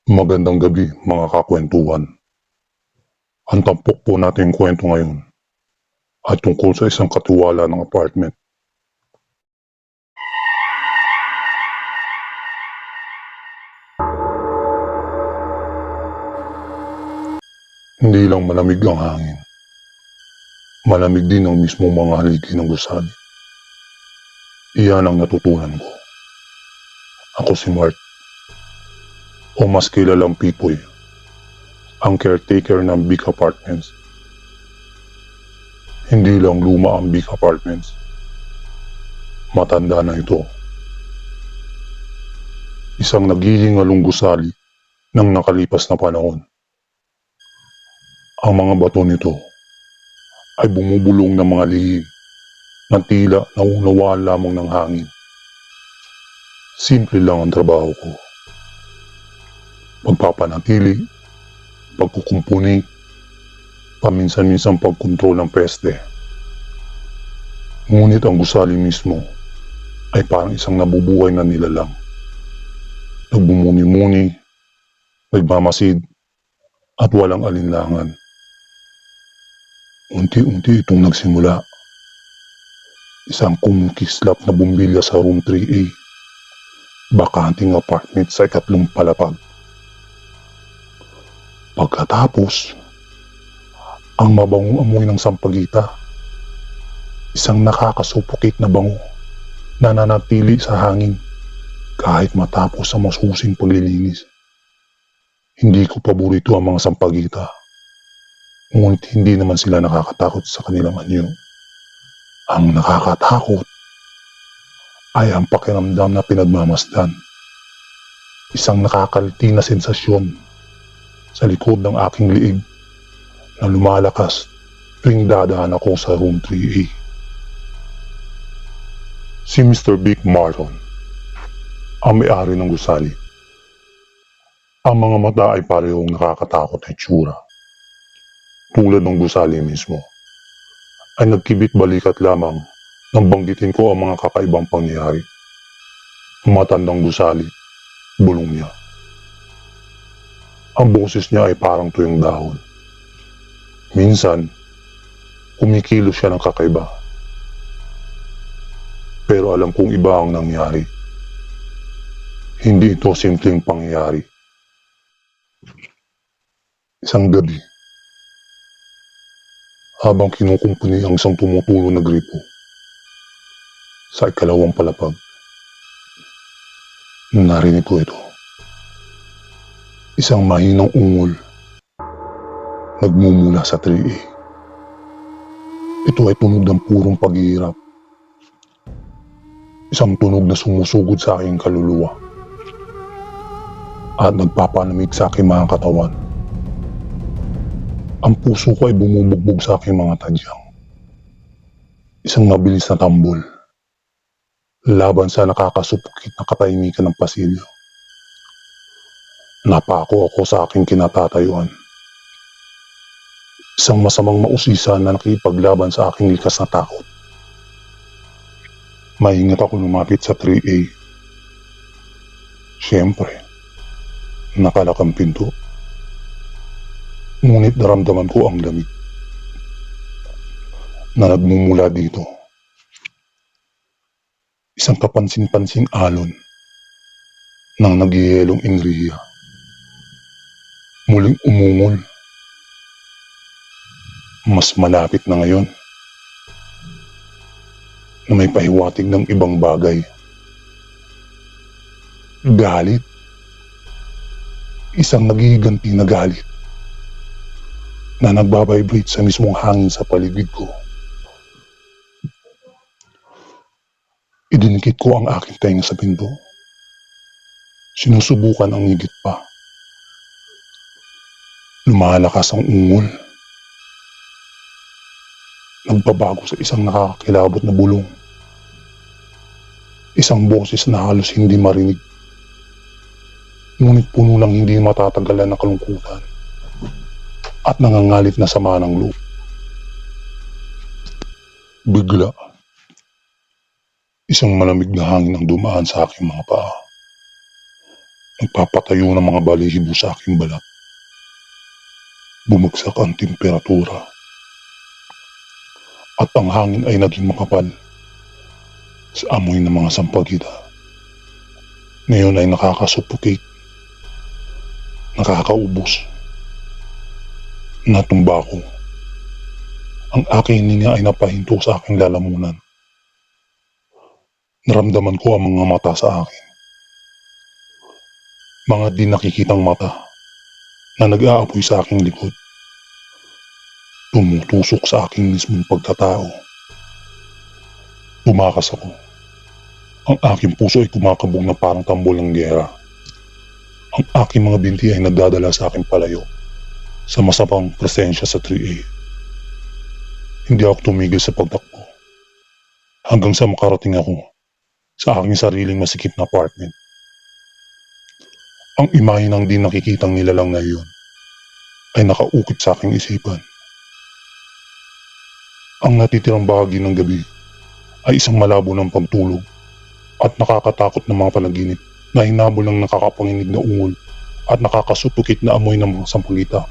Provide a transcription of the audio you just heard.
Magandang gabi mga kakwentuhan. Ang tampok po natin kwento ngayon ay tungkol sa isang katiwala ng apartment. Hindi lang malamig ang hangin. Malamig din ang mismong mga haligi ng gusali. Iyan ang natutunan ko. Ako si Mark, o mas kilalang Pipoy, ang caretaker ng Big Apartments. Hindi lang luma ang Big Apartments. Matanda na ito. Isang naghihingalong gusali ng nakalipas na panahon. Ang mga bato nito ay bumubulong ng mga lihim na tila naunawaan lamang ng hangin. Simple lang ang trabaho ko. Pagpapanatili, pagkukumpuni, paminsan-minsan pagkontrol ng peste. Ngunit ang gusali mismo ay parang isang nabubuhay na nilalang. Nagbumuni-muni, nagmamasid, at walang alinlangan. Unti-unti itong nagsimula. Isang kumukislap na bumbilya sa room 3A. Bakanting apartment sa ikatlong palapag. Pagkatapos, ang mabangong amoy ng sampagita. Isang nakakasupukit na bango na nanatili sa hangin kahit matapos ang masusing paglilinis. Hindi ko paborito ang mga sampagita. Ngunit hindi naman sila nakakatakot sa kanilang anyo. Ang nakakatakot ay ang pakiramdam na pinagmamasdan. Isang nakakaliti na sensasyon sa likod ng aking liig na lumalakas tuwing dadaan ako sa room 3A. Si Mr. Vic Martin, ang may-ari ng gusali. Ang mga mata ay parehong nakakatakot na itsura. Tulad ng gusali mismo, ay nagkibit balikat lamang nang banggitin ko ang mga kakaibang pangyayari. Matandang gusali, bulong niya. Ang boses niya ay parang tuyong dahon. Minsan, kumikilos siya ng kakaiba. Pero alam kong iba ang nangyari. Hindi ito simpleng pangyayari. Isang gabi, habang kinukumpuni ang isang tumutulo na gripo sa ikalawang palapag, narinig ko ito. Isang mahinang ungol nagmumula sa 3A. Ito ay tunog ng purong paghihirap. Isang tunog na sumusugod sa aking kaluluwa at nagpapanamig sa aking mga katawan. Ang puso ko ay bumubugbog sa aking mga tadyang. Isang mabilis na tambol laban sa nakakasupukit na katahimikan ng pasilyo. Napako ako sa aking kinatatayuan. Isang masamang mausisa na nakipaglaban sa aking likas na takot. Maingat ako lumapit sa 3A. Siyempre, nakalak ang pinto. Ngunit naramdaman ko ang lamig na nagmumula dito. Isang kapansin-pansing alon ng nagyayelong inriya. Muling umungol. Mas malapit na ngayon na may pahiwatig ng ibang bagay. Galit. Isang nagiganti na galit na nagbabibrate sa mismong hangin sa paligid ko. Idinikit ko ang aking tenga sa pinto. Sinusubukan ang higit pa. Lumalakas ang ungol. Nagbabago sa isang nakakakilabot na bulong. Isang boses na halos hindi marinig. Ngunit puno lang hindi matatagalan na kalungkutan at nangangalit na sama ng loob. Bigla, isang malamig na hangin ang dumaan sa aking mga paa. Nagpapatayo ng mga balihibo sa aking balat. Bumagsak ang temperatura. At ang hangin ay naging makapal sa amoy ng mga sampagita. Ngayon ay nakakasuffocate, nakakaubos, natumba ko. Ang aking hininga ay napahinto sa aking lalamunan. Naramdaman ko ang mga mata sa akin. Mga di nakikitang mata na nag-aapoy sa aking likod. Tumutusok sa aking mismong pagkatao. Tumakas ako. Ang aking puso ay kumakabog na parang tambol ng gera. Ang aking mga binti ay nagdadala sa aking palayo sa masapang presensya sa 3A. Hindi ako tumigil sa pagtakbo hanggang sa makarating ako sa aking sariling masikip na apartment. Ang imahe ng di nakikitang nilalang na iyon ay nakaukit sa aking isipan. Ang natitirang bahagi ng gabi ay isang malabo ng pagtulog at nakakatakot na mga panaginip na hinabol ng nakakapanginig na ungol at nakakasupukit na amoy ng mga sampagita.